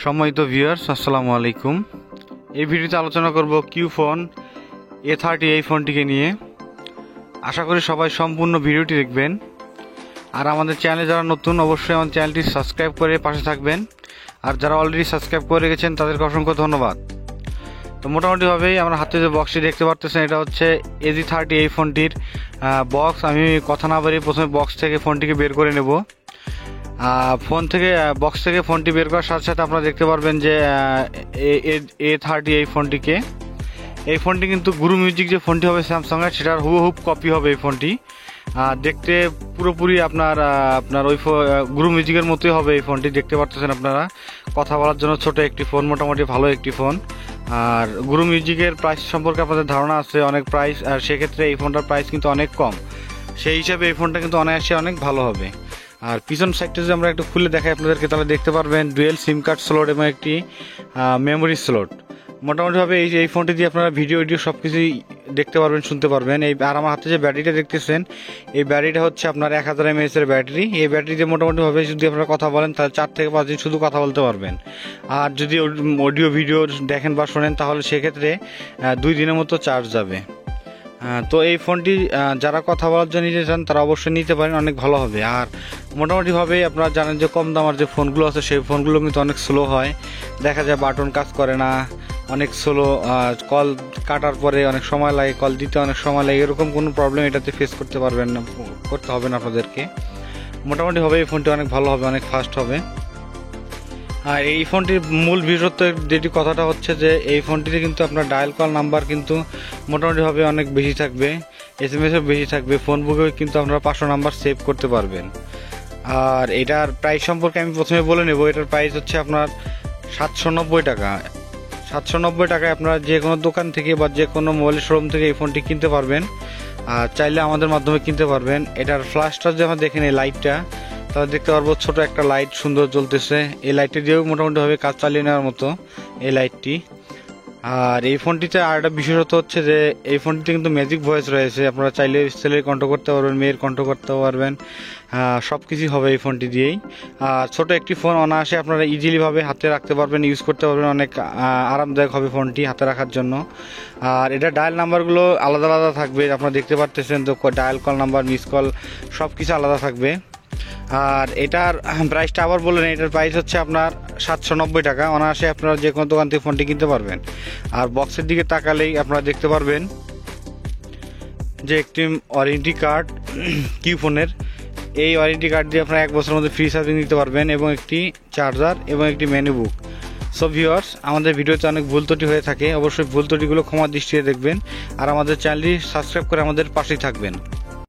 সম্মানিত ভিউয়ার্স, আসসালামু আলাইকুম। এই ভিডিওতে আলোচনা করব কিউ ফোন A30 এই ফোনটিকে নিয়ে। আশা করি সবাই সম্পূর্ণ ভিডিওটি দেখবেন। আর আমাদের চ্যানেলে যারা নতুন, অবশ্যই আমাদের চ্যানেলটি সাবস্ক্রাইব করে পাশে থাকবেন। আর যারা অলরেডি সাবস্ক্রাইব করে রেখেছেন তাদেরকে অসংখ্য ধন্যবাদ। তো মোটামুটিভাবেই আমরা হাতে যে বক্সটি দেখতে পারতেছেন, এটা হচ্ছে AG30 এই ফোনটির বক্স। আমি কথা না বাড়িয়ে প্রথমে বক্স থেকে ফোনটিকে বের করে নেব। বক্স থেকে ফোনটি বের করার সাথে সাথে আপনারা দেখতে পারবেন যে A30 এই ফোনটি কিন্তু গুরু মিউজিক যে ফোনটি হবে স্যামসাংয়ের, সেটার হুবহুব কপি হবে এই ফোনটি। দেখতে পুরোপুরি আপনার ওই গুরু মিউজিকের মতোই হবে এই ফোনটি। দেখতে পাচ্ছেন আপনারা, কথা বলার জন্য ছোট একটি ফোন, মোটামুটি ভালো একটি ফোন। আর গুরু মিউজিকের প্রাইস সম্পর্কে আপনাদের ধারণা আছে, অনেক প্রাইস। আর সেক্ষেত্রে এই ফোনটার প্রাইস কিন্তু অনেক কম, সেই হিসাবে এই ফোনটা কিন্তু অনায়াসে অনেক ভালো হবে। আর পিছন সাইডটা যদি আমরা একটু খুলে দেখাই আপনাদেরকে, তাহলে দেখতে পারবেন ডুয়েল সিম কার্ড স্লট এবং একটি মেমোরি স্লট। মোটামুটিভাবে এই ফোনটি দিয়ে আপনারা ভিডিও সব কিছুই দেখতে পারবেন, শুনতে পারবেন। আর আমার হাতে যে ব্যাটারিটা দেখতেছেন, এই ব্যাটারিটা হচ্ছে আপনার 1000 mAh এর ব্যাটারি। এই ব্যাটারিতে মোটামুটিভাবে যদি আপনারা কথা বলেন তাহলে 4 থেকে 5 দিন শুধু কথা বলতে পারবেন। আর যদি অডিও ভিডিও দেখেন বা শোনেন, তাহলে সেক্ষেত্রে 2 দিনের মতো চার্জ যাবে। তো এই ফোনটি যারা কথা বলার জন্য নিতে চান তারা অবশ্যই নিতে পারেন, অনেক ভালো হবে। আর মোটামুটিভাবে আপনারা জানেন যে কম দামের যে ফোনগুলো আছে, সেই ফোনগুলো কিন্তু অনেক স্লো হয়, দেখা যায় বাটন কাজ করে না, অনেক স্লো, কল কাটার পরে অনেক সময় লাগে, কল দিতে অনেক সময় লাগে। এরকম কোনো প্রবলেম এটাতে ফেস করতে হবে না আপনাদেরকে। মোটামুটিভাবে এই ফোনটি অনেক ভালো হবে, অনেক ফাস্ট হবে। আর এই ফোনটির মূল বিশেষত্বের যেটি কথাটা হচ্ছে যে এই ফোনটিতে কিন্তু আপনার ডায়াল কল নাম্বার কিন্তু মোটামুটিভাবে অনেক বেশি থাকবে, SMS-ও বেশি থাকবে, ফোন বুকেও কিন্তু আপনারা 500 নাম্বার সেভ করতে পারবেন। আর এটার প্রাইস সম্পর্কে আমি প্রথমে বলে নেব। এটার প্রাইস হচ্ছে আপনার 790 টাকা। 790 টাকায় আপনারা যে কোনো দোকান থেকে বা যে কোনো মোবাইল শোরুম থেকে এই ফোনটি কিনতে পারবেন। আর চাইলে আমাদের মাধ্যমে কিনতে পারবেন। এটার ফ্ল্যাশটা যে আমরা দেখেন, এই লাইটটা, তাহলে দেখতে পারবো ছোট একটা লাইট সুন্দর জ্বলতেছে। এই লাইটটি দিয়েও মোটামুটিভাবে কাজ চালিয়ে নেওয়ার মতো এই লাইটটি। আর এই ফোনটিতে আর একটা বিশেষত্ব হচ্ছে যে এই ফোনটিতে কিন্তু ম্যাজিক ভয়েস রয়েছে। আপনারা চাইলে ছেলের কণ্ঠ করতে পারবেন, মেয়ের কণ্ঠ করতে পারবেন, সব কিছুই হবে এই ফোনটি দিয়েই। আর ছোট একটি ফোন, অনায়াসে আপনারা ইজিলিভাবে হাতে রাখতে পারবেন, ইউজ করতে পারবেন, অনেক আরামদায়ক হবে ফোনটি হাতে রাখার জন্য। আর এটা ডায়াল নাম্বারগুলো আলাদা আলাদা থাকবে, আপনারা দেখতে পারতেছেন তো, dial call number, miss call সব কিছু আলাদা থাকবে। আর এটার প্রাইসটা আবার বললেন, এটার প্রাইস হচ্ছে আপনার 790 টাকা। অনায়াসে আপনারা যে কোনো দোকান থেকে ফোনটি কিনতে পারবেন। আর বক্সের দিকে তাকালেই আপনারা দেখতে পারবেন যে একটি ওয়ারেন্টি কার্ড কিউ ফোনের। এই ওয়ারেন্টি কার্ড দিয়ে আপনারা 1 বছরের মধ্যে ফ্রি সার্ভিস নিতে পারবেন, এবং একটি চার্জার এবং একটি মেনু বুক। সো ভিউয়ার্স, আমাদের ভিডিওতে অনেক ভুল ত্রুটি হয়ে থাকে, অবশ্যই ভুল ত্রুটিগুলো ক্ষমা দৃষ্টিতে দেখবেন। আর আমাদের চ্যানেলটি সাবস্ক্রাইব করে আমাদের পাশেই থাকবেন।